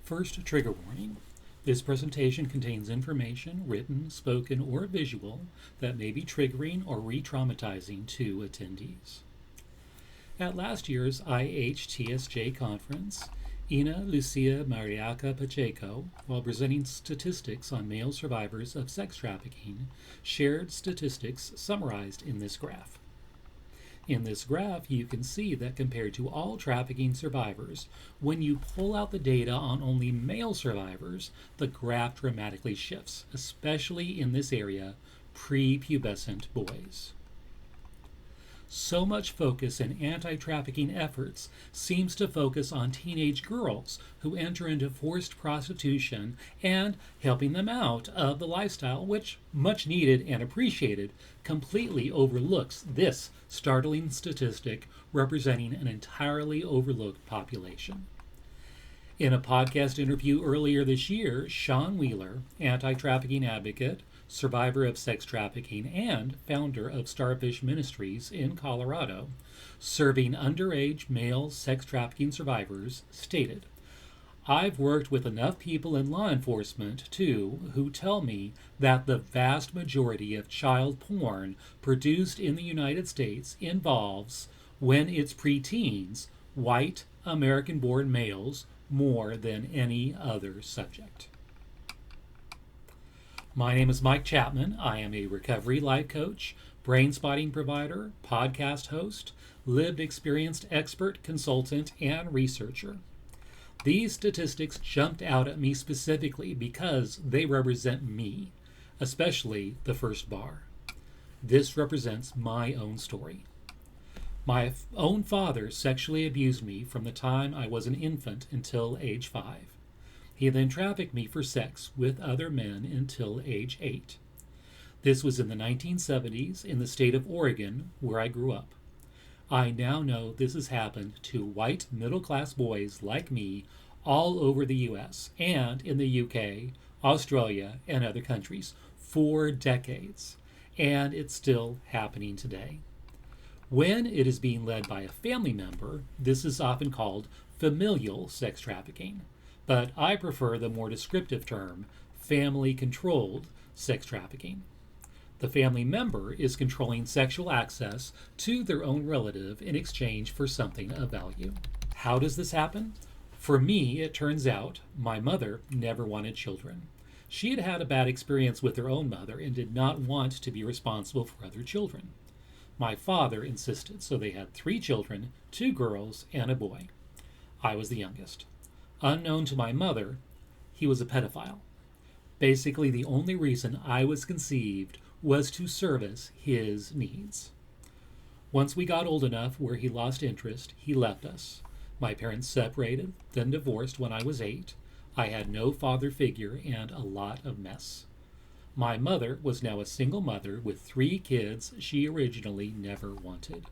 First, trigger warning. This presentation contains information, written, spoken, or visual, that may be triggering or re-traumatizing to attendees. At last year's IHTSJ conference, Ina Lucia Mariaca Pacheco, while presenting statistics on male survivors of sex trafficking, shared statistics summarized in this graph. In this graph, you can see that compared to all trafficking survivors, when you pull out the data on only male survivors, the graph dramatically shifts, especially in this area, prepubescent boys. So much focus in anti-trafficking efforts seems to focus on teenage girls who enter into forced prostitution and helping them out of the lifestyle, which, much needed and appreciated, completely overlooks this startling statistic representing an entirely overlooked population. In a podcast interview earlier this year, Sean Wheeler, anti-trafficking advocate, survivor of sex trafficking, and founder of Starfish Ministries in Colorado, serving underage male sex trafficking survivors, stated, "I've worked with enough people in law enforcement, too, who tell me that the vast majority of child porn produced in the United States involves, when it's preteens, white American-born males more than any other subject." My name is Mike Chapman. I am a recovery life coach, brain spotting provider, podcast host, lived experienced expert, consultant, and researcher. These statistics jumped out at me specifically because they represent me, especially the first bar. This represents my own story. My own father sexually abused me from the time I was an infant until age 5. He then trafficked me for sex with other men until age 8. This was in the 1970s in the state of Oregon, where I grew up. I now know this has happened to white middle-class boys like me all over the US and in the UK, Australia, and other countries for decades, and it's still happening today. When it is being led by a family member, this is often called familial sex trafficking. But I prefer the more descriptive term, family-controlled sex trafficking. The family member is controlling sexual access to their own relative in exchange for something of value. How does this happen? For me, it turns out my mother never wanted children. She had had a bad experience with her own mother and did not want to be responsible for other children. My father insisted, so they had 3 children, 2 girls and a boy. I was the youngest. Unknown to my mother, he was a pedophile. Basically, the only reason I was conceived was to service his needs. Once we got old enough where he lost interest, he left us. My parents separated, then divorced when I was 8. I had no father figure and a lot of mess. My mother was now a single mother with 3 kids she originally never wanted.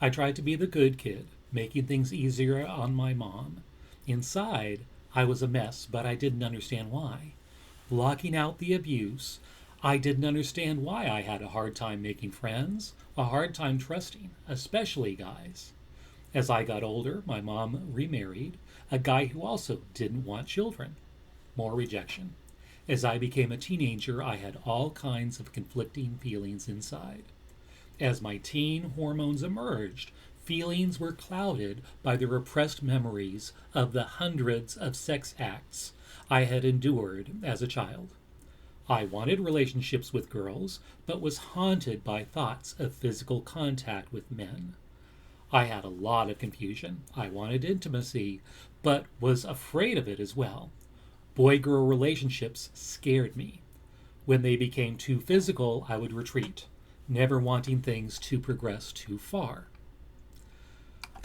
I tried to be the good kid, making things easier on my mom. Inside, I was a mess, but I didn't understand why. Blocking out the abuse, I didn't understand why I had a hard time making friends, a hard time trusting, especially guys. As I got older, my mom remarried, a guy who also didn't want children. More rejection. As I became a teenager, I had all kinds of conflicting feelings inside. As my teen hormones emerged, feelings were clouded by the repressed memories of the hundreds of sex acts I had endured as a child. I wanted relationships with girls, but was haunted by thoughts of physical contact with men. I had a lot of confusion. I wanted intimacy, but was afraid of it as well. Boy-girl relationships scared me. When they became too physical, I would retreat, never wanting things to progress too far.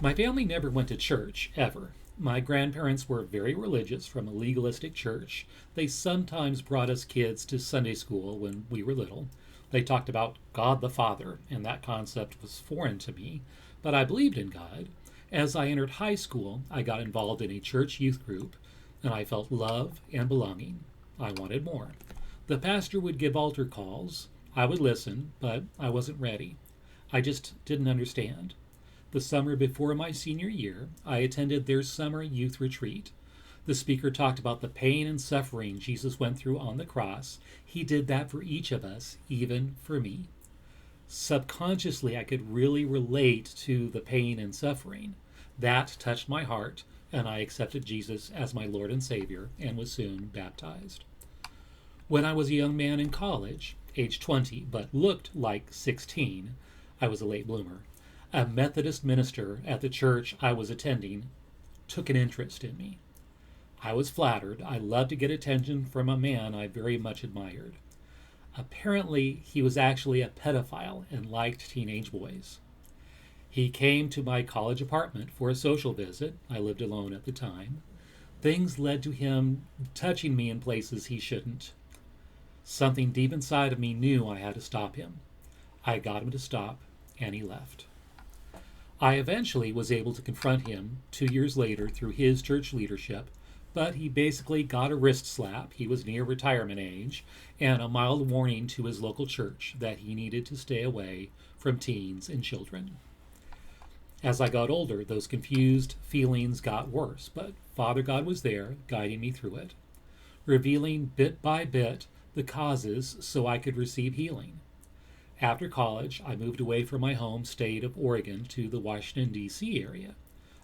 My family never went to church, ever. My grandparents were very religious from a legalistic church. They sometimes brought us kids to Sunday school when we were little. They talked about God the Father, and that concept was foreign to me, but I believed in God. As I entered high school, I got involved in a church youth group, and I felt love and belonging. I wanted more. The pastor would give altar calls. I would listen, but I wasn't ready. I just didn't understand. The summer before my senior year, I attended their summer youth retreat. The speaker talked about the pain and suffering Jesus went through on the cross. He did that for each of us, even for me. Subconsciously, I could really relate to the pain and suffering. That touched my heart, and I accepted Jesus as my Lord and Savior and was soon baptized. When I was a young man in college, age 20, but looked like 16, I was a late bloomer, a Methodist minister at the church I was attending took an interest in me. I was flattered. I loved to get attention from a man I very much admired. Apparently, he was actually a pedophile and liked teenage boys. He came to my college apartment for a social visit. I lived alone at the time. Things led to him touching me in places he shouldn't. Something deep inside of me knew I had to stop him. I got him to stop, and he left. I eventually was able to confront him 2 years later through his church leadership, but he basically got a wrist slap. He was near retirement age, and a mild warning to his local church that he needed to stay away from teens and children. As I got older, those confused feelings got worse, but Father God was there, guiding me through it, revealing bit by bit the causes so I could receive healing. After college, I moved away from my home state of Oregon to the Washington, D.C. area.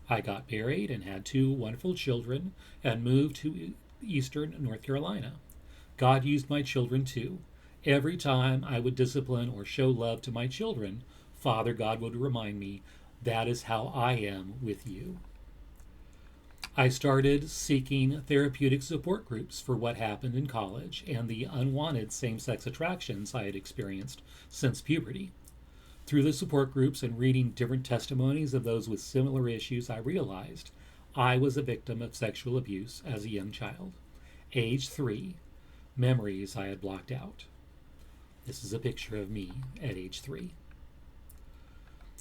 I got married and had 2 wonderful children and moved to eastern North Carolina. God used my children too. Every time I would discipline or show love to my children, Father God would remind me, that is how I am with you. I started seeking therapeutic support groups for what happened in college and the unwanted same-sex attractions I had experienced since puberty. Through the support groups and reading different testimonies of those with similar issues, I realized I was a victim of sexual abuse as a young child. Age 3, memories I had blocked out. This is a picture of me at age 3.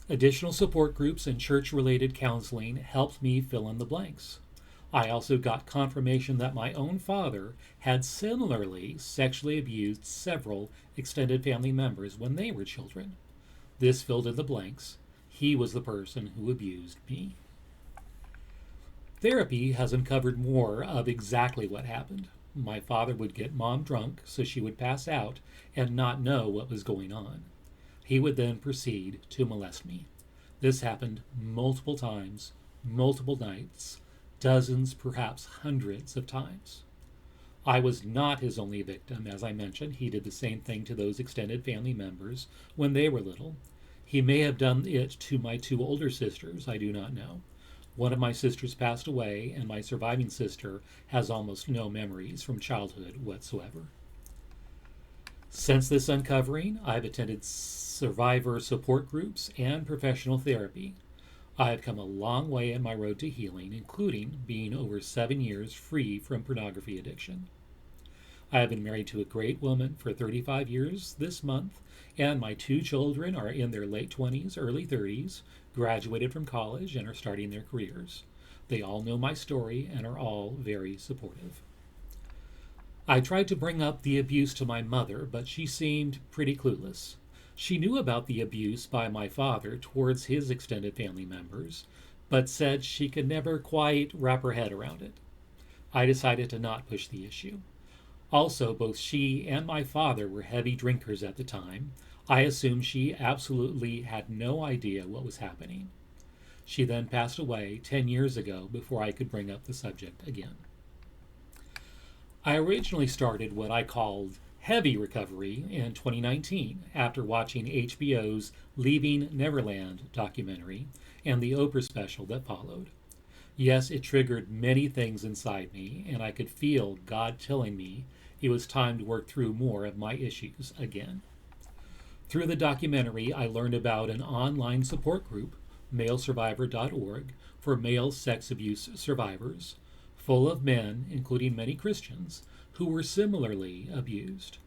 Additional support groups and church-related counseling helped me fill in the blanks. I also got confirmation that my own father had similarly sexually abused several extended family members when they were children. This filled in the blanks. He was the person who abused me. Therapy has uncovered more of exactly what happened. My father would get Mom drunk so she would pass out and not know what was going on. He would then proceed to molest me. This happened multiple times, multiple nights, dozens, perhaps hundreds of times. I was not his only victim. As I mentioned, he did the same thing to those extended family members when they were little. He may have done it to my 2 older sisters, I do not know. One of my sisters passed away, and my surviving sister has almost no memories from childhood whatsoever. Since this uncovering, I've attended survivor support groups and professional therapy. I have come a long way in my road to healing, including being over 7 years free from pornography addiction. I have been married to a great woman for 35 years this month, and my 2 children are in their late 20s, early 30s, graduated from college, and are starting their careers. They all know my story and are all very supportive. I tried to bring up the abuse to my mother, but she seemed pretty clueless. She knew about the abuse by my father towards his extended family members, but said she could never quite wrap her head around it. I decided to not push the issue. Also, both she and my father were heavy drinkers at the time. I assumed she absolutely had no idea what was happening. She then passed away 10 years ago before I could bring up the subject again. I originally started what I called heavy recovery in 2019 after watching HBO's Leaving Neverland documentary and the Oprah special that followed. Yes, it triggered many things inside me, and I could feel God telling me it was time to work through more of my issues again. Through the documentary, I learned about an online support group, malesurvivor.org, for male sex abuse survivors, full of men, including many Christians, who were similarly abused.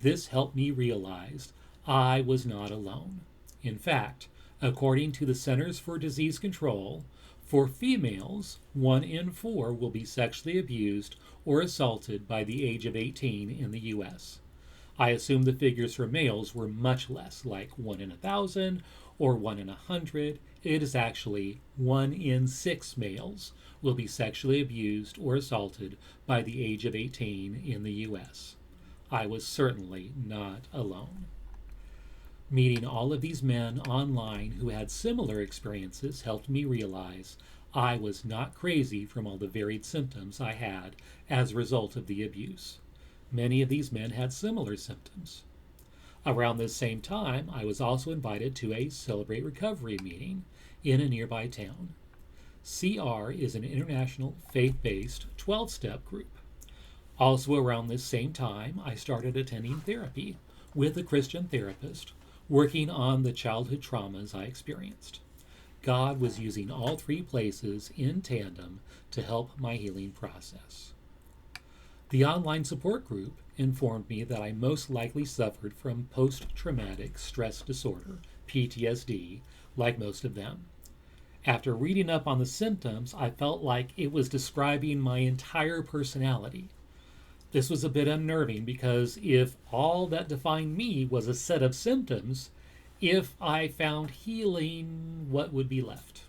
This helped me realize I was not alone. In fact, according to the Centers for Disease Control, for females, 1 in 4 will be sexually abused or assaulted by the age of 18 in the U.S. I assumed the figures for males were much less, like 1 in 1,000 or 1 in 100, It is actually 1 in 6 males will be sexually abused or assaulted by the age of 18 in the U.S. I was certainly not alone. Meeting all of these men online who had similar experiences helped me realize I was not crazy from all the varied symptoms I had as a result of the abuse. Many of these men had similar symptoms. Around this same time, I was also invited to a Celebrate Recovery meeting in a nearby town. CR is an international faith-based 12-step group. Also around this same time, I started attending therapy with a Christian therapist, working on the childhood traumas I experienced. God was using all three places in tandem to help my healing process. The online support group informed me that I most likely suffered from post-traumatic stress disorder, PTSD, like most of them. After reading up on the symptoms, I felt like it was describing my entire personality. This was a bit unnerving because if all that defined me was a set of symptoms, if I found healing, what would be left?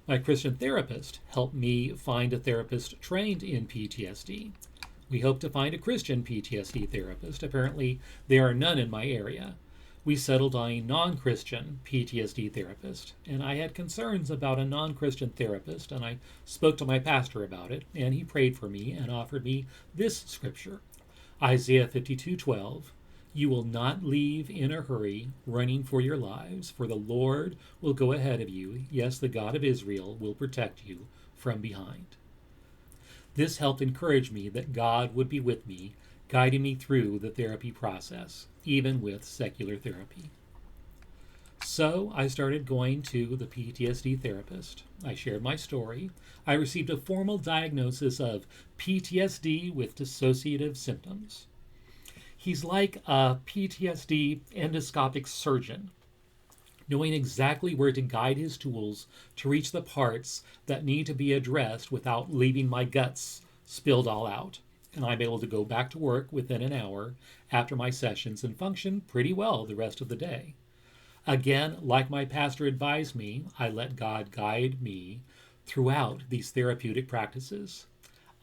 My Christian therapist helped me find a therapist trained in PTSD. We hope to find a Christian PTSD therapist. Apparently, there are none in my area. We settled on a non-Christian PTSD therapist, and I had concerns about a non-Christian therapist, and I spoke to my pastor about it, and he prayed for me and offered me this scripture, Isaiah 52:12. You will not leave in a hurry, running for your lives, for the Lord will go ahead of you. Yes, the God of Israel will protect you from behind. This helped encourage me that God would be with me, guiding me through the therapy process, even with secular therapy. So I started going to the PTSD therapist. I shared my story. I received a formal diagnosis of PTSD with dissociative symptoms. He's like a PTSD endoscopic surgeon, knowing exactly where to guide his tools to reach the parts that need to be addressed without leaving my guts spilled all out. And I'm able to go back to work within an hour after my sessions and function pretty well the rest of the day. Again, like my pastor advised me, I let God guide me throughout these therapeutic practices.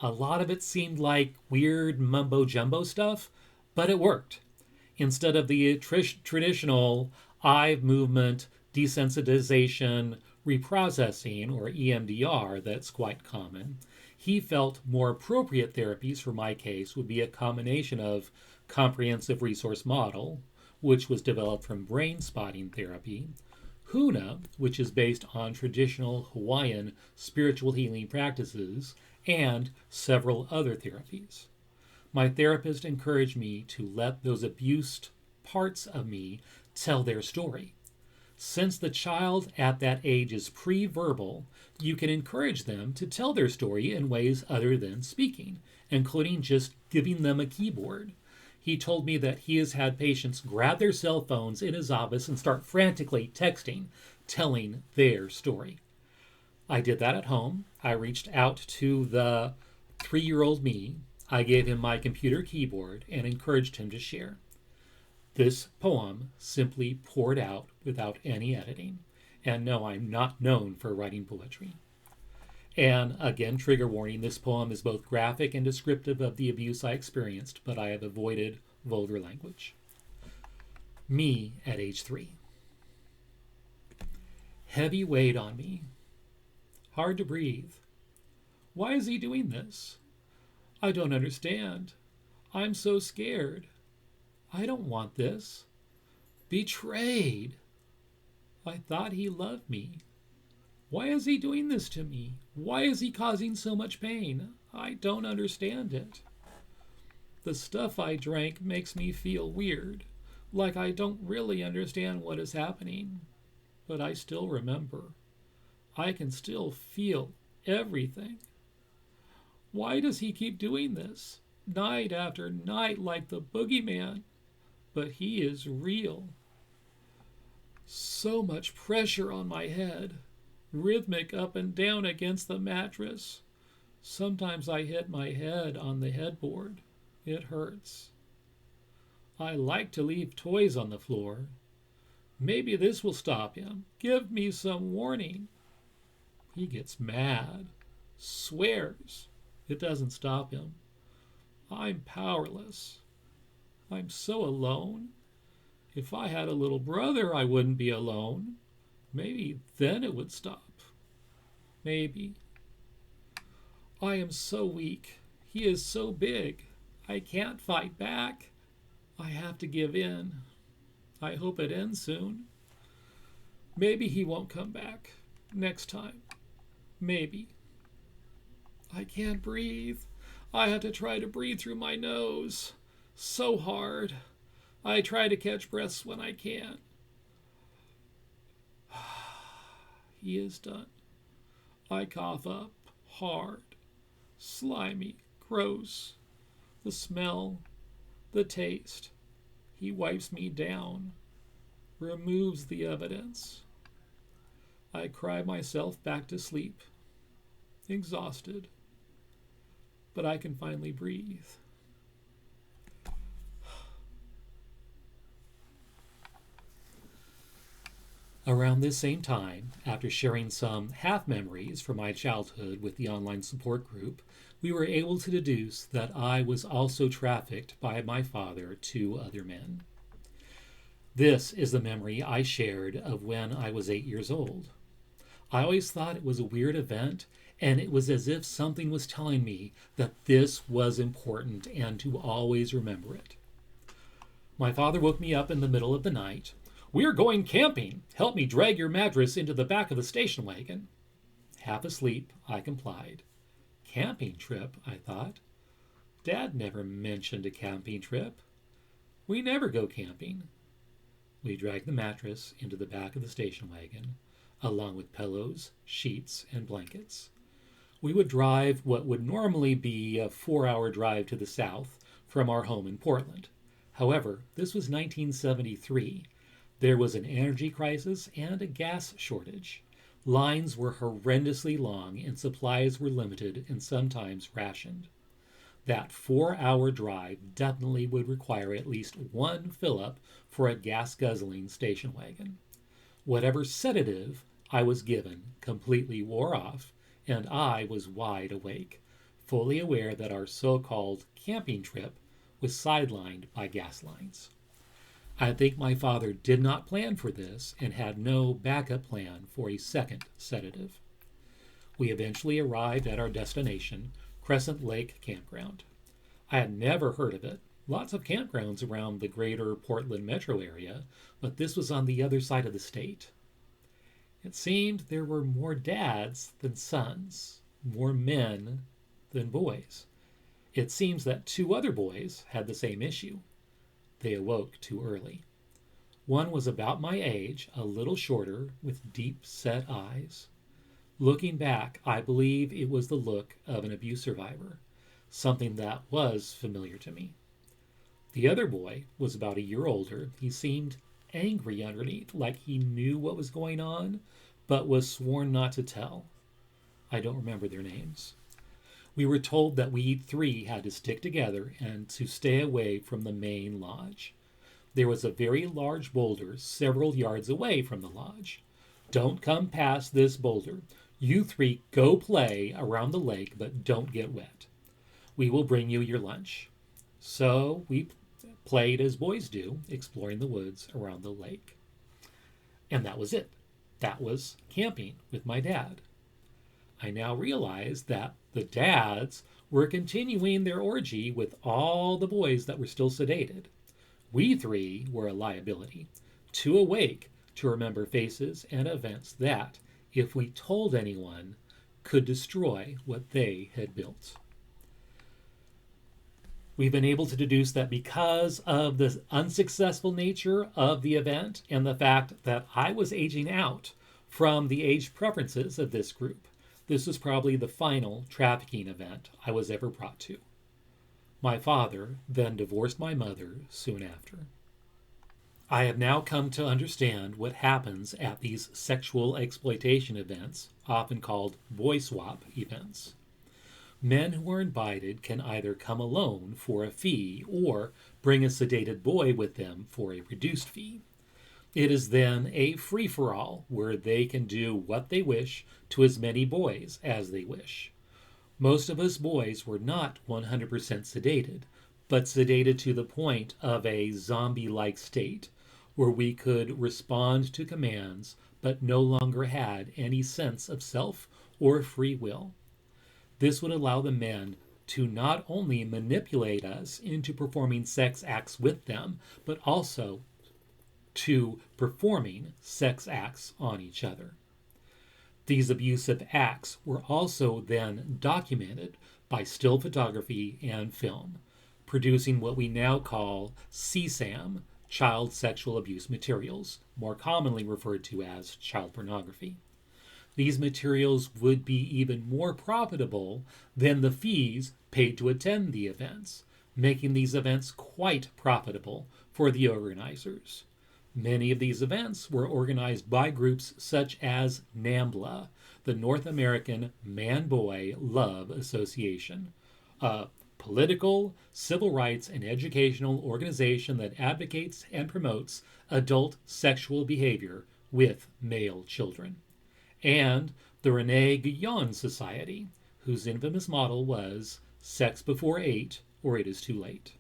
A lot of it seemed like weird mumbo-jumbo stuff, but it worked. Instead of the traditional eye movement, desensitization, reprocessing, or EMDR that's quite common, he felt more appropriate therapies for my case would be a combination of comprehensive resource model, which was developed from brain spotting therapy, Huna, which is based on traditional Hawaiian spiritual healing practices, and several other therapies. My therapist encouraged me to let those abused parts of me tell their story. Since the child at that age is pre-verbal, you can encourage them to tell their story in ways other than speaking, including just giving them a keyboard. He told me that he has had patients grab their cell phones in his office and start frantically texting, telling their story. I did that at home. I reached out to the 3-year-old me. I gave him my computer keyboard and encouraged him to share. This poem simply poured out without any editing. And no, I'm not known for writing poetry. And again, trigger warning, this poem is both graphic and descriptive of the abuse I experienced, but I have avoided vulgar language. Me at age 3. Heavy weight on me. Hard to breathe. Why is he doing this? I don't understand. I'm so scared. I don't want this. Betrayed. I thought he loved me. Why is he doing this to me? Why is he causing so much pain? I don't understand it. The stuff I drank makes me feel weird, like I don't really understand what is happening. But I still remember. I can still feel everything. Why does he keep doing this, night after night like the boogeyman? But he is real. So much pressure on my head, rhythmic up and down against the mattress. Sometimes I hit my head on the headboard. It hurts. I like to leave toys on the floor. Maybe this will stop him. Give me some warning. He gets mad, swears. It doesn't stop him. I'm powerless. I'm so alone. If I had a little brother, I wouldn't be alone. Maybe then it would stop. Maybe. I am so weak. He is so big. I can't fight back. I have to give in. I hope it ends soon. Maybe he won't come back. Next time. Maybe. I can't breathe. I have to try to breathe through my nose. So hard. I try to catch breaths when I can. He is done. I cough up, hard, slimy, gross. The smell, the taste. He wipes me down, removes the evidence. I cry myself back to sleep, exhausted, but I can finally breathe. Around this same time, after sharing some half memories from my childhood with the online support group, we were able to deduce that I was also trafficked by my father to other men. This is the memory I shared of when I was 8 years old. I always thought it was a weird event, and it was as if something was telling me that this was important and to always remember it. My father woke me up in the middle of the night. "We're going camping. Help me drag your mattress into the back of the station wagon." Half asleep, I complied. Camping trip, I thought. Dad never mentioned a camping trip. We never go camping. We dragged the mattress into the back of the station wagon, along with pillows, sheets, and blankets. We would drive what would normally be a 4-hour drive to the south from our home in Portland. However, this was 1973. There was an energy crisis and a gas shortage. Lines were horrendously long and supplies were limited and sometimes rationed. That 4-hour drive definitely would require at least one fill-up for a gas-guzzling station wagon. Whatever sedative I was given completely wore off, and I was wide awake, fully aware that our so-called camping trip was sidelined by gas lines. I think my father did not plan for this and had no backup plan for a second sedative. We eventually arrived at our destination, Crescent Lake Campground. I had never heard of it. Lots of campgrounds around the greater Portland metro area, but this was on the other side of the state. It seemed there were more dads than sons, more men than boys. It seems that 2 other boys had the same issue. They awoke too early. One was about my age, a little shorter, with deep-set eyes. Looking back, I believe it was the look of an abuse survivor, something that was familiar to me. The other boy was about a year older. He seemed angry underneath, like he knew what was going on, but was sworn not to tell. I don't remember their names. We were told that we 3 had to stick together and to stay away from the main lodge. There was a very large boulder several yards away from the lodge. "Don't come past this boulder. You 3 go play around the lake, but don't get wet. We will bring you your lunch." So we played as boys do, exploring the woods around the lake. And that was it. That was camping with my dad. I now realize that the dads were continuing their orgy with all the boys that were still sedated. We 3 were a liability, too awake to remember faces and events that, if we told anyone, could destroy what they had built. We've been able to deduce that because of the unsuccessful nature of the event and the fact that I was aging out from the age preferences of this group, this was probably the final trafficking event I was ever brought to. My father then divorced my mother soon after. I have now come to understand what happens at these sexual exploitation events, often called boy swap events. Men who are invited can either come alone for a fee or bring a sedated boy with them for a reduced fee. It is then a free-for-all where they can do what they wish to as many boys as they wish. Most of us boys were not 100% sedated, but sedated to the point of a zombie-like state where we could respond to commands but no longer had any sense of self or free will. This would allow the men to not only manipulate us into performing sex acts with them, but also to performing sex acts on each other. These abusive acts were also then documented by still photography and film, producing what we now call CSAM, child sexual abuse materials, more commonly referred to as child pornography. These materials would be even more profitable than the fees paid to attend the events, making these events quite profitable for the organizers. Many of these events were organized by groups such as NAMBLA, the North American Man-Boy Love Association, a political, civil rights, and educational organization that advocates and promotes adult sexual behavior with male children, and the Rene Guyon Society, whose infamous motto was "Sex before 8 or it is too late."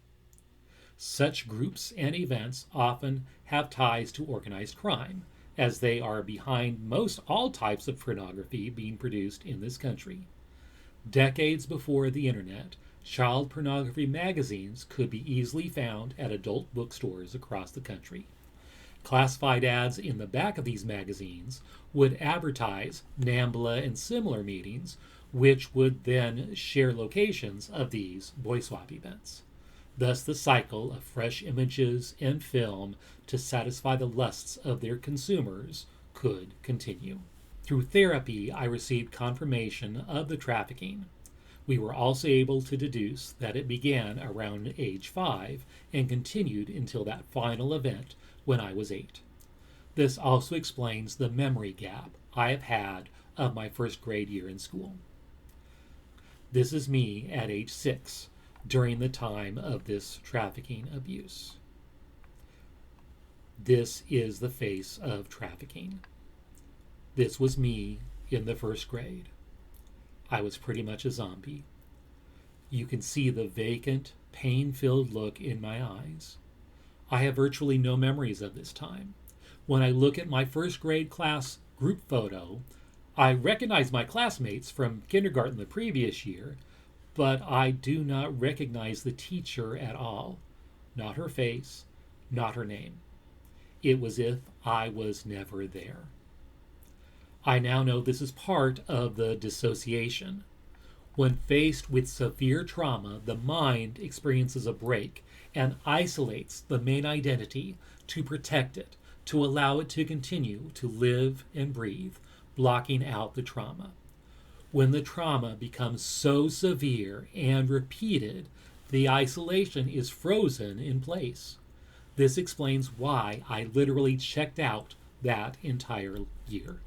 Such groups and events often have ties to organized crime, as they are behind most all types of pornography being produced in this country. Decades before the internet, child pornography magazines could be easily found at adult bookstores across the country. Classified ads in the back of these magazines would advertise NAMBLA and similar meetings, which would then share locations of these boy swap events. Thus, the cycle of fresh images and film to satisfy the lusts of their consumers could continue. Through therapy, I received confirmation of the trafficking. We were also able to deduce that it began around age 5 and continued until that final event when I was 8. This also explains the memory gap I have had of my first grade year in school. This is me at age 6 during the time of this trafficking abuse. This is the face of trafficking. This was me in the first grade. I was pretty much a zombie. You can see the vacant, pain-filled look in my eyes. I have virtually no memories of this time. When I look at my first grade class group photo, I recognize my classmates from kindergarten the previous year, but I do not recognize the teacher at all. Not her face, not her name. It was as if I was never there. I now know this is part of the dissociation. When faced with severe trauma, the mind experiences a break and isolates the main identity to protect it, to allow it to continue to live and breathe, blocking out the trauma. When the trauma becomes so severe and repeated, the isolation is frozen in place. This explains why I literally checked out that entire year.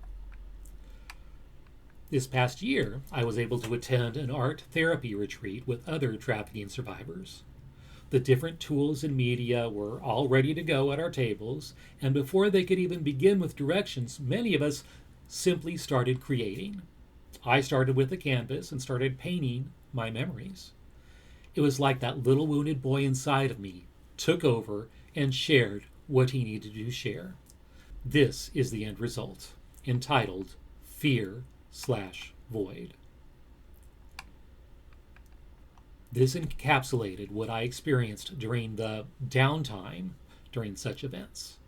This past year, I was able to attend an art therapy retreat with other trafficking survivors. The different tools and media were all ready to go at our tables, and before they could even begin with directions, many of us simply started creating. I started with a canvas and started painting my memories. It was like that little wounded boy inside of me took over and shared what he needed to share. This is the end result, entitled Fear/Void. This encapsulated what I experienced during the downtime during such events.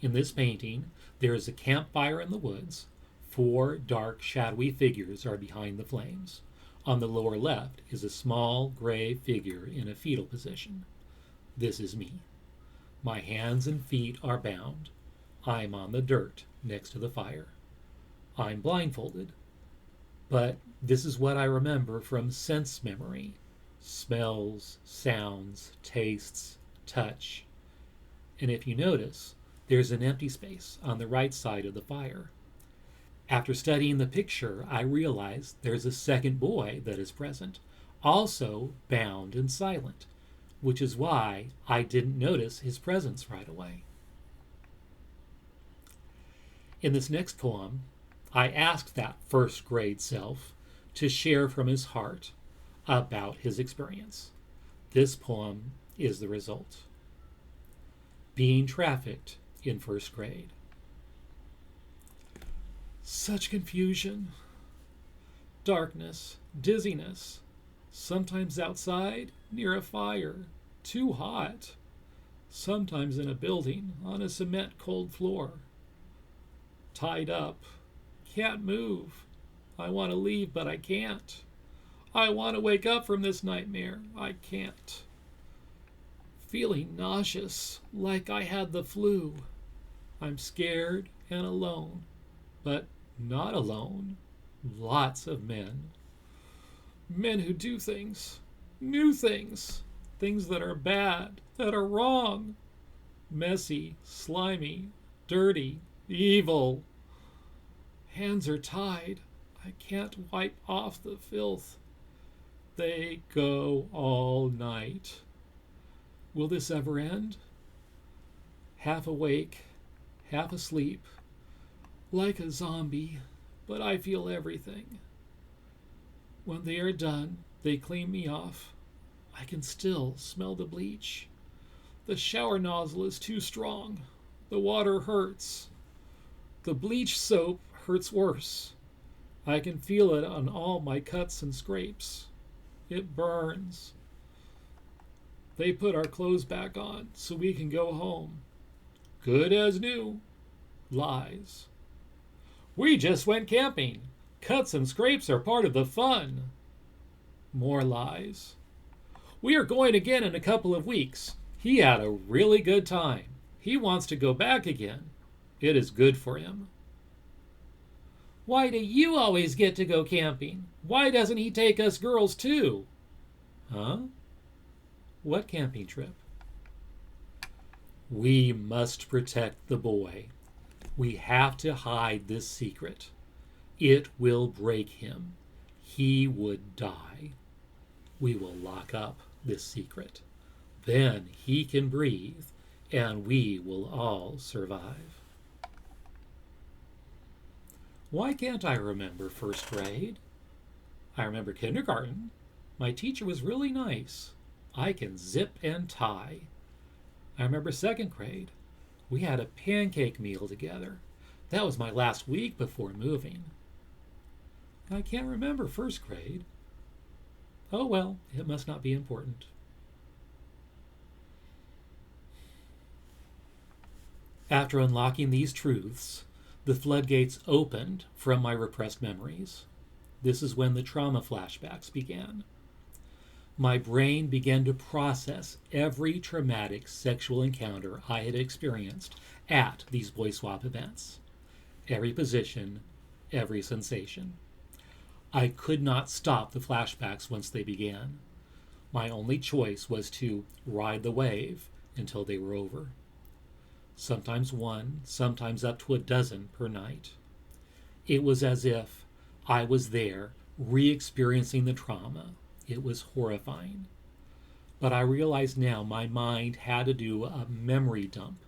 In this painting, there is a campfire in the woods. 4 dark, shadowy figures are behind the flames. On the lower left is a small, gray figure in a fetal position. This is me. My hands and feet are bound. I'm on the dirt next to the fire. I'm blindfolded. But this is what I remember from sense memory. Smells, sounds, tastes, touch. And if you notice, there's an empty space on the right side of the fire. After studying the picture, I realized there's a second boy that is present, also bound and silent, which is why I didn't notice his presence right away. In this next poem, I asked that first grade self to share from his heart about his experience. This poem is the result. Being trafficked in first grade. Such confusion, darkness, dizziness, sometimes outside near a fire, too hot, sometimes in a building on a cement cold floor. Tied up, can't move. I want to leave, but I can't. I want to wake up from this nightmare. I can't. Feeling nauseous, like I had the flu. I'm scared and alone, but not alone. Lots of men. Men who do things, new things, things that are bad, that are wrong. Messy, slimy, dirty, evil. Hands are tied. I can't wipe off the filth. They go all night. Will this ever end? Half awake, half asleep, like a zombie, but I feel everything. When they are done, they clean me off. I can still smell the bleach. The shower nozzle is too strong. The water hurts. The bleach soap hurts worse. I can feel it on all my cuts and scrapes. It burns. They put our clothes back on so we can go home. Good as new. Lies. We just went camping. Cuts and scrapes are part of the fun. More lies. We are going again in a couple of weeks. He had a really good time. He wants to go back again. It is good for him. Why do you always get to go camping? Why doesn't he take us girls too? Huh? What camping trip? We must protect the boy. We have to hide this secret. It will break him. He would die. We will lock up this secret. Then he can breathe, and we will all survive. Why can't I remember first grade? I remember kindergarten. My teacher was really nice. I can zip and tie. I remember second grade. We had a pancake meal together. That was my last week before moving. I can't remember first grade. Oh well, it must not be important. After unlocking these truths, the floodgates opened from my repressed memories. This is when the trauma flashbacks began. My brain began to process every traumatic sexual encounter I had experienced at these boy swap events. Every position, every sensation. I could not stop the flashbacks once they began. My only choice was to ride the wave until they were over. Sometimes one, sometimes up to a dozen per night. It was as if I was there, re-experiencing the trauma. It was horrifying. But I realize now my mind had to do a memory dump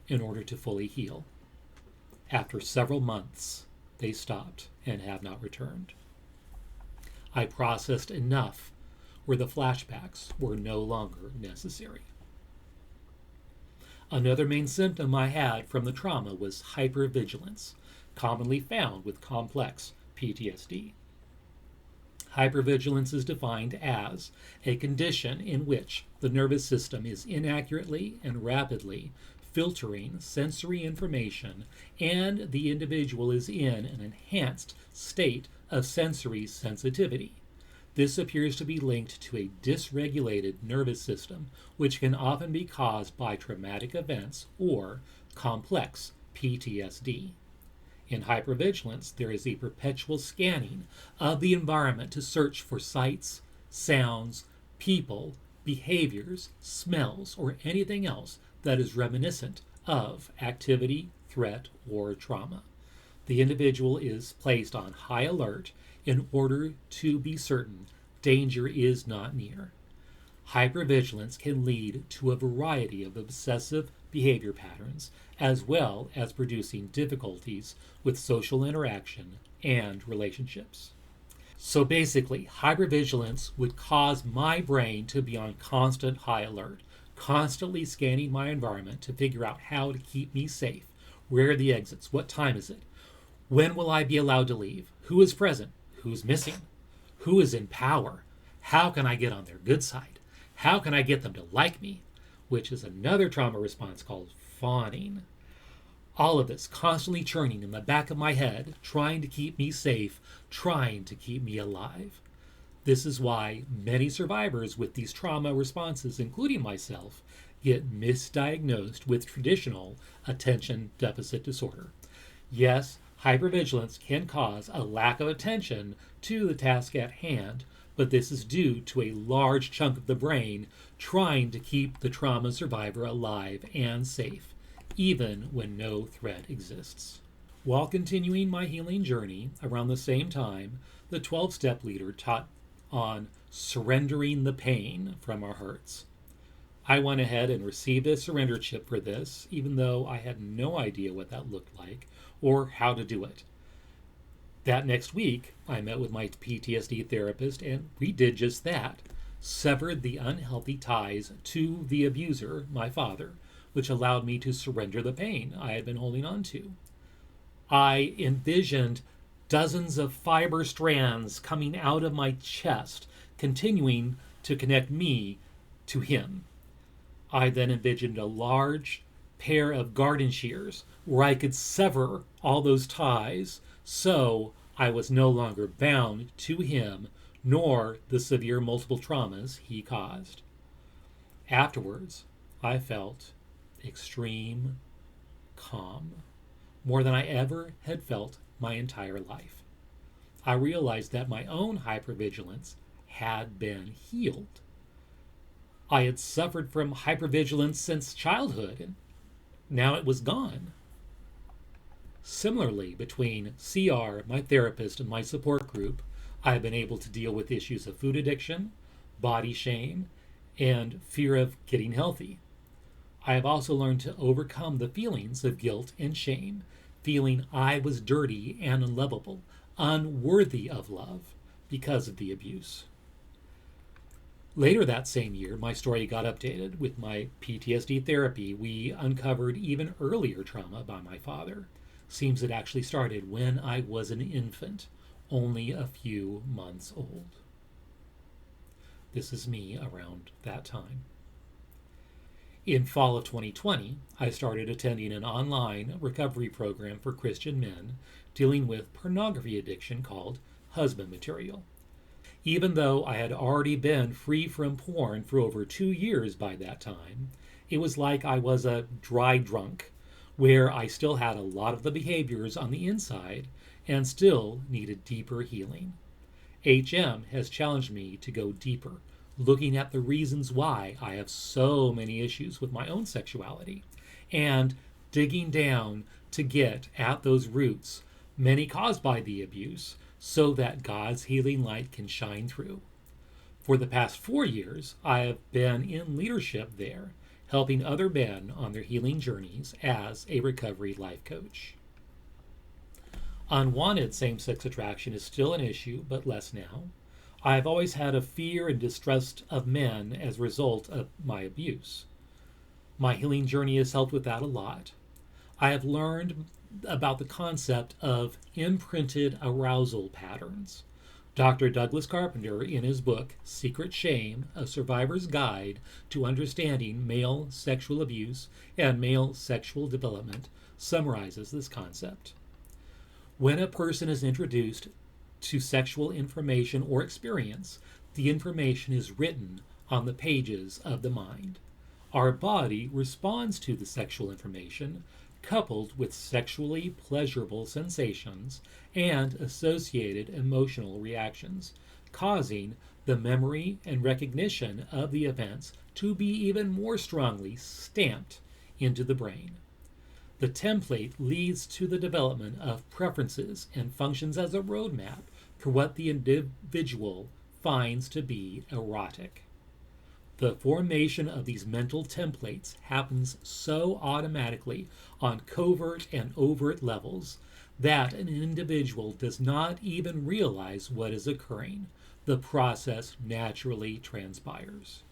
in order to fully heal. After several months, they stopped and have not returned. I processed enough where the flashbacks were no longer necessary. Another main symptom I had from the trauma was hypervigilance, commonly found with complex PTSD. Hypervigilance is defined as a condition in which the nervous system is inaccurately and rapidly filtering sensory information and the individual is in an enhanced state of sensory sensitivity. This appears to be linked to a dysregulated nervous system, which can often be caused by traumatic events or complex PTSD. In hypervigilance, there is a perpetual scanning of the environment to search for sights, sounds, people, behaviors, smells, or anything else that is reminiscent of activity, threat, or trauma. The individual is placed on high alert in order to be certain danger is not near. Hypervigilance can lead to a variety of obsessive behavior patterns, as well as producing difficulties with social interaction and relationships. So basically, hypervigilance would cause my brain to be on constant high alert, constantly scanning my environment to figure out how to keep me safe. Where are the exits? What time is it? When will I be allowed to leave? Who is present? Who's missing? Who is in power? How can I get on their good side? How can I get them to like me? Which is another trauma response called fawning. All of this constantly churning in the back of my head, trying to keep me safe, trying to keep me alive. This is why many survivors with these trauma responses, including myself, get misdiagnosed with traditional attention deficit disorder. Yes, hypervigilance can cause a lack of attention to the task at hand, but this is due to a large chunk of the brain trying to keep the trauma survivor alive and safe, even when no threat exists. While continuing my healing journey, around the same time, the 12-step leader taught on surrendering the pain from our hurts. I went ahead and received a surrender chip for this, even though I had no idea what that looked like or how to do it. That next week, I met with my PTSD therapist, and we did just that. Severed the unhealthy ties to the abuser, my father, which allowed me to surrender the pain I had been holding on to. I envisioned dozens of fiber strands coming out of my chest, continuing to connect me to him. I then envisioned a large pair of garden shears where I could sever all those ties, so I was no longer bound to him nor the severe multiple traumas he caused. Afterwards, I felt extreme calm, more than I ever had felt my entire life. I realized that my own hypervigilance had been healed. I had suffered from hypervigilance since childhood, and now it was gone. Similarly, between CR, my therapist, and my support group, I have been able to deal with issues of food addiction, body shame, and fear of getting healthy. I have also learned to overcome the feelings of guilt and shame, feeling I was dirty and unlovable, unworthy of love because of the abuse. Later that same year, my story got updated. With my PTSD therapy, we uncovered even earlier trauma by my father. Seems it actually started when I was an infant, only a few months old. This is me around that time. In fall of 2020, I started attending an online recovery program for Christian men dealing with pornography addiction called Husband Material. Even though I had already been free from porn for over 2 years by that time, it was like I was a dry drunk, where I still had a lot of the behaviors on the inside and still needed deeper healing. HM has challenged me to go deeper, looking at the reasons why I have so many issues with my own sexuality, and digging down to get at those roots, many caused by the abuse, so that God's healing light can shine through. For the past 4 years, I have been in leadership there, helping other men on their healing journeys as a recovery life coach. Unwanted same-sex attraction is still an issue, but less now. I have always had a fear and distrust of men as a result of my abuse. My healing journey has helped with that a lot. I have learned about the concept of imprinted arousal patterns. Dr. Douglas Carpenter, in his book, Secret Shame, A Survivor's Guide to Understanding Male Sexual Abuse and Male Sexual Development, summarizes this concept. When a person is introduced to sexual information or experience, the information is written on the pages of the mind. Our body responds to the sexual information, coupled with sexually pleasurable sensations and associated emotional reactions, causing the memory and recognition of the events to be even more strongly stamped into the brain. The template leads to the development of preferences and functions as a roadmap for what the individual finds to be erotic. The formation of these mental templates happens so automatically on covert and overt levels that an individual does not even realize what is occurring. The process naturally transpires.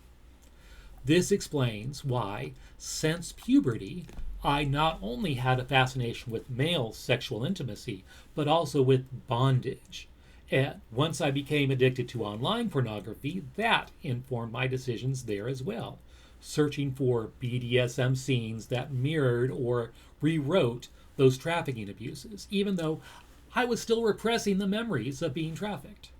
This explains why, since puberty, I not only had a fascination with male sexual intimacy, but also with bondage. And once I became addicted to online pornography, that informed my decisions there as well, searching for BDSM scenes that mirrored or rewrote those trafficking abuses, even though I was still repressing the memories of being trafficked.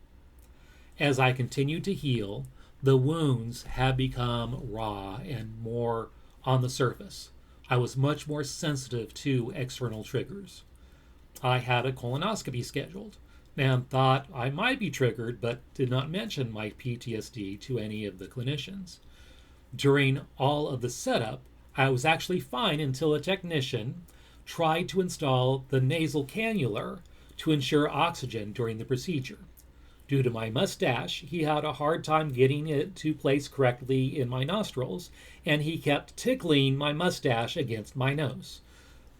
As I continued to heal, the wounds have become raw and more on the surface. I was much more sensitive to external triggers. I had a colonoscopy scheduled and thought I might be triggered, but did not mention my PTSD to any of the clinicians. During all of the setup, I was actually fine until a technician tried to install the nasal cannula to ensure oxygen during the procedure. Due to my mustache, he had a hard time getting it to place correctly in my nostrils, and he kept tickling my mustache against my nose.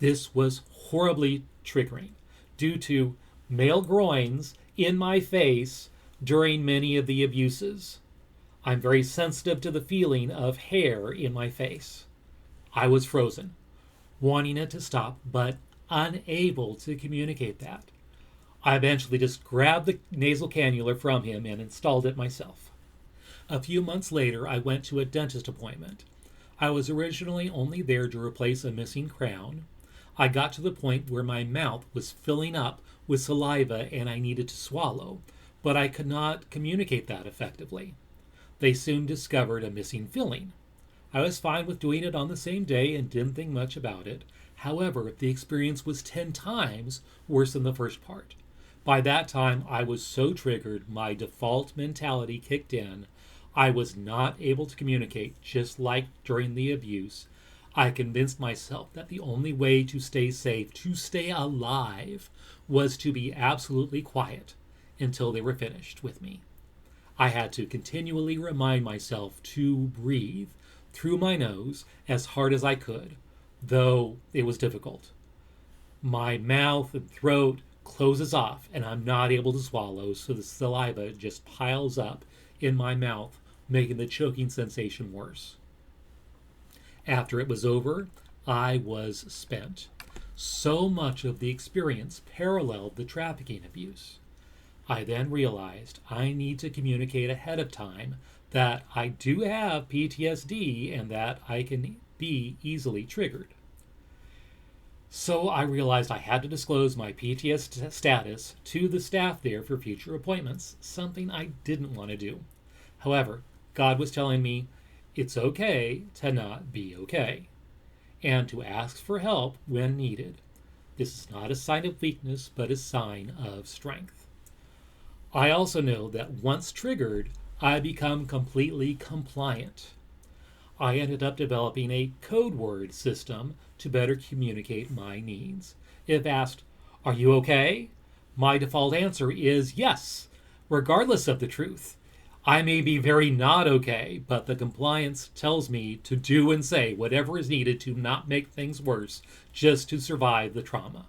This was horribly triggering due to male groins in my face during many of the abuses. I'm very sensitive to the feeling of hair in my face. I was frozen, wanting it to stop, but unable to communicate that. I eventually just grabbed the nasal cannula from him and installed it myself. A few months later, I went to a dentist appointment. I was originally only there to replace a missing crown. I got to the point where my mouth was filling up with saliva and I needed to swallow, but I could not communicate that effectively. They soon discovered a missing filling. I was fine with doing it on the same day and didn't think much about it. However, the experience was 10 times worse than the first part. By that time, I was so triggered, my default mentality kicked in. I was not able to communicate, just like during the abuse. I convinced myself that the only way to stay safe, to stay alive, was to be absolutely quiet until they were finished with me. I had to continually remind myself to breathe through my nose as hard as I could, though it was difficult. My mouth and throat closes off and I'm not able to swallow, so the saliva just piles up in my mouth, making the choking sensation worse. After it was over, I was spent. So much of the experience paralleled the trafficking abuse. I then realized I need to communicate ahead of time that I do have PTSD and that I can be easily triggered. So I realized I had to disclose my PTSD status to the staff there for future appointments, something I didn't want to do. However, God was telling me it's okay to not be okay, and to ask for help when needed. This is not a sign of weakness, but a sign of strength. I also know that once triggered, I become completely compliant. I ended up developing a code word system to better communicate my needs. If asked, "Are you okay?" my default answer is yes, regardless of the truth. I may be very not okay, but the compliance tells me to do and say whatever is needed to not make things worse, just to survive the trauma.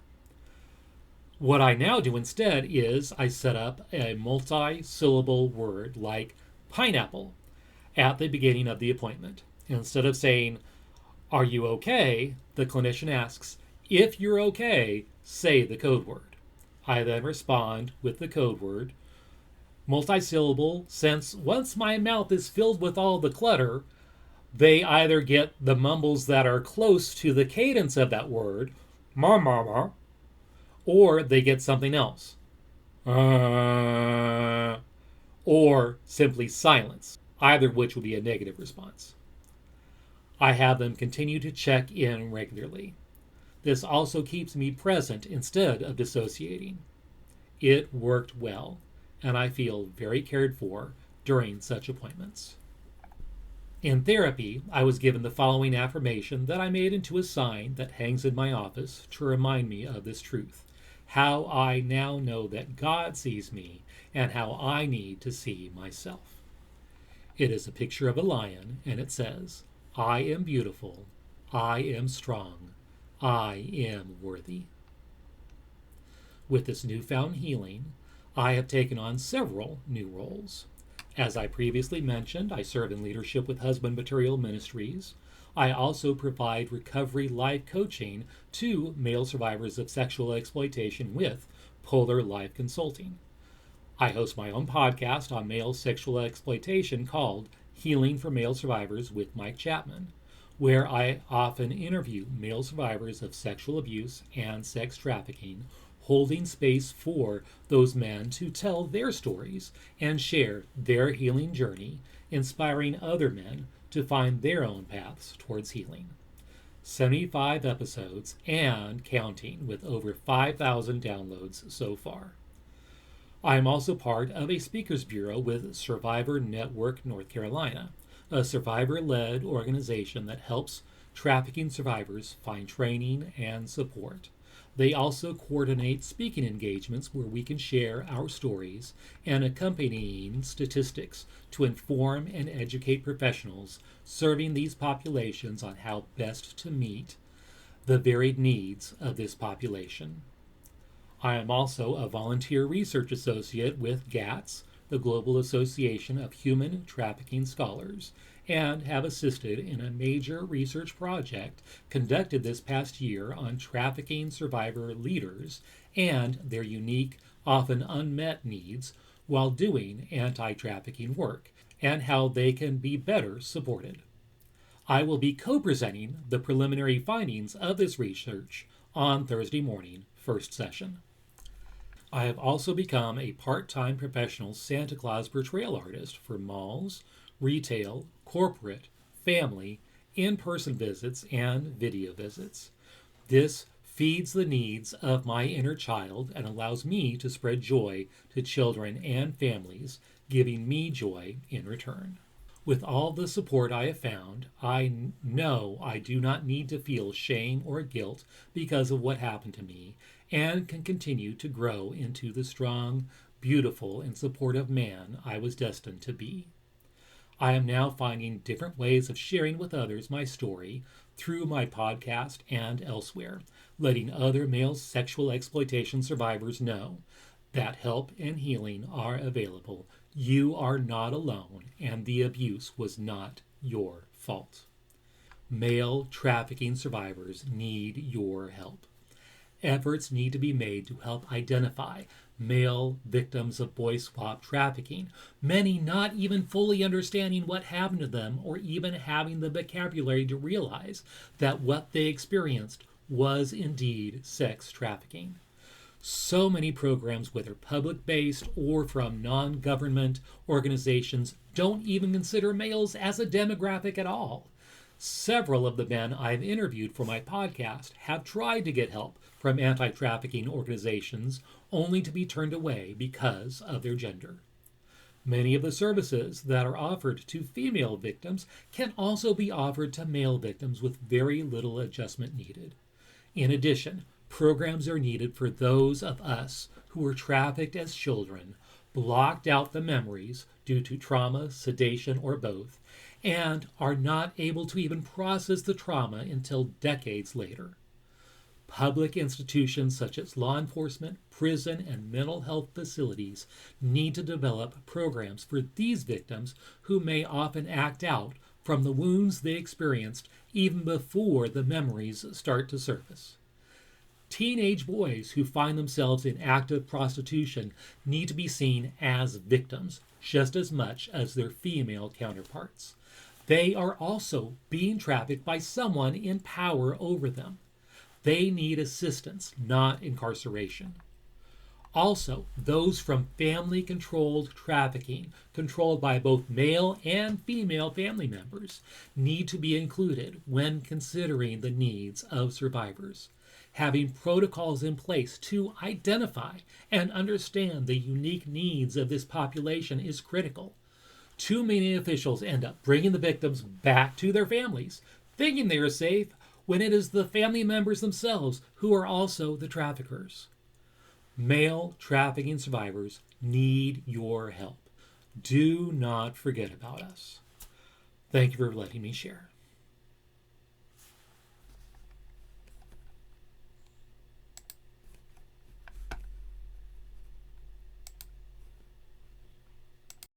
What I now do instead is I set up a multi-syllable word like pineapple at the beginning of the appointment. Instead of saying, "Are you okay?" the clinician asks, "If you're okay, say the code word." I then respond with the code word, multi-syllable, since once my mouth is filled with all the clutter, they either get the mumbles that are close to the cadence of that word, ma ma ma, or they get something else, or simply silence, either of which would be a negative response. I have them continue to check in regularly. This also keeps me present instead of dissociating. It worked well, and I feel very cared for during such appointments. In therapy, I was given the following affirmation that I made into a sign that hangs in my office to remind me of this truth, how I now know that God sees me and how I need to see myself. It is a picture of a lion, and it says, "I am beautiful, I am strong, I am worthy." With this newfound healing, I have taken on several new roles. As I previously mentioned, I serve in leadership with Husband Material Ministries. I also provide recovery life coaching to male survivors of sexual exploitation with Polar Life Consulting. I host my own podcast on male sexual exploitation called Healing for Male Survivors with Mike Chapman, where I often interview male survivors of sexual abuse and sex trafficking, holding space for those men to tell their stories and share their healing journey, inspiring other men to find their own paths towards healing. 75 episodes and counting, with over 5,000 downloads so far. I am also part of a speakers bureau with Survivor Network North Carolina, a survivor-led organization that helps trafficking survivors find training and support. They also coordinate speaking engagements where we can share our stories and accompanying statistics to inform and educate professionals serving these populations on how best to meet the varied needs of this population. I am also a volunteer research associate with GATS, the Global Association of Human Trafficking Scholars, and have assisted in a major research project conducted this past year on trafficking survivor leaders and their unique, often unmet needs while doing anti-trafficking work, and how they can be better supported. I will be co-presenting the preliminary findings of this research on Thursday morning, first session. I have also become a part-time professional Santa Claus portrayal artist for malls, retail, corporate, family, in-person visits, and video visits. This feeds the needs of my inner child and allows me to spread joy to children and families, giving me joy in return. With all the support I have found, I know I do not need to feel shame or guilt because of what happened to me, and can continue to grow into the strong, beautiful, and supportive man I was destined to be. I am now finding different ways of sharing with others my story through my podcast and elsewhere, letting other male sexual exploitation survivors know that help and healing are available. You are not alone, and the abuse was not your fault. Male trafficking survivors need your help. Efforts need to be made to help identify male victims of boy swap trafficking, many not even fully understanding what happened to them or even having the vocabulary to realize that what they experienced was indeed sex trafficking. So many programs, whether public-based or from non-government organizations, don't even consider males as a demographic at all. Several of the men I've interviewed for my podcast have tried to get help from anti-trafficking organizations only to be turned away because of their gender. Many of the services that are offered to female victims can also be offered to male victims with very little adjustment needed. In addition, programs are needed for those of us who were trafficked as children, blocked out the memories due to trauma, sedation, or both, and are not able to even process the trauma until decades later. Public institutions such as law enforcement, prison, and mental health facilities need to develop programs for these victims who may often act out from the wounds they experienced even before the memories start to surface. Teenage boys who find themselves in active prostitution need to be seen as victims just as much as their female counterparts. They are also being trafficked by someone in power over them. They need assistance, not incarceration. Also, those from family-controlled trafficking, controlled by both male and female family members, need to be included when considering the needs of survivors. Having protocols in place to identify and understand the unique needs of this population is critical. Too many officials end up bringing the victims back to their families, thinking they are safe, when it is the family members themselves who are also the traffickers. Male trafficking survivors need your help. Do not forget about us. Thank you for letting me share.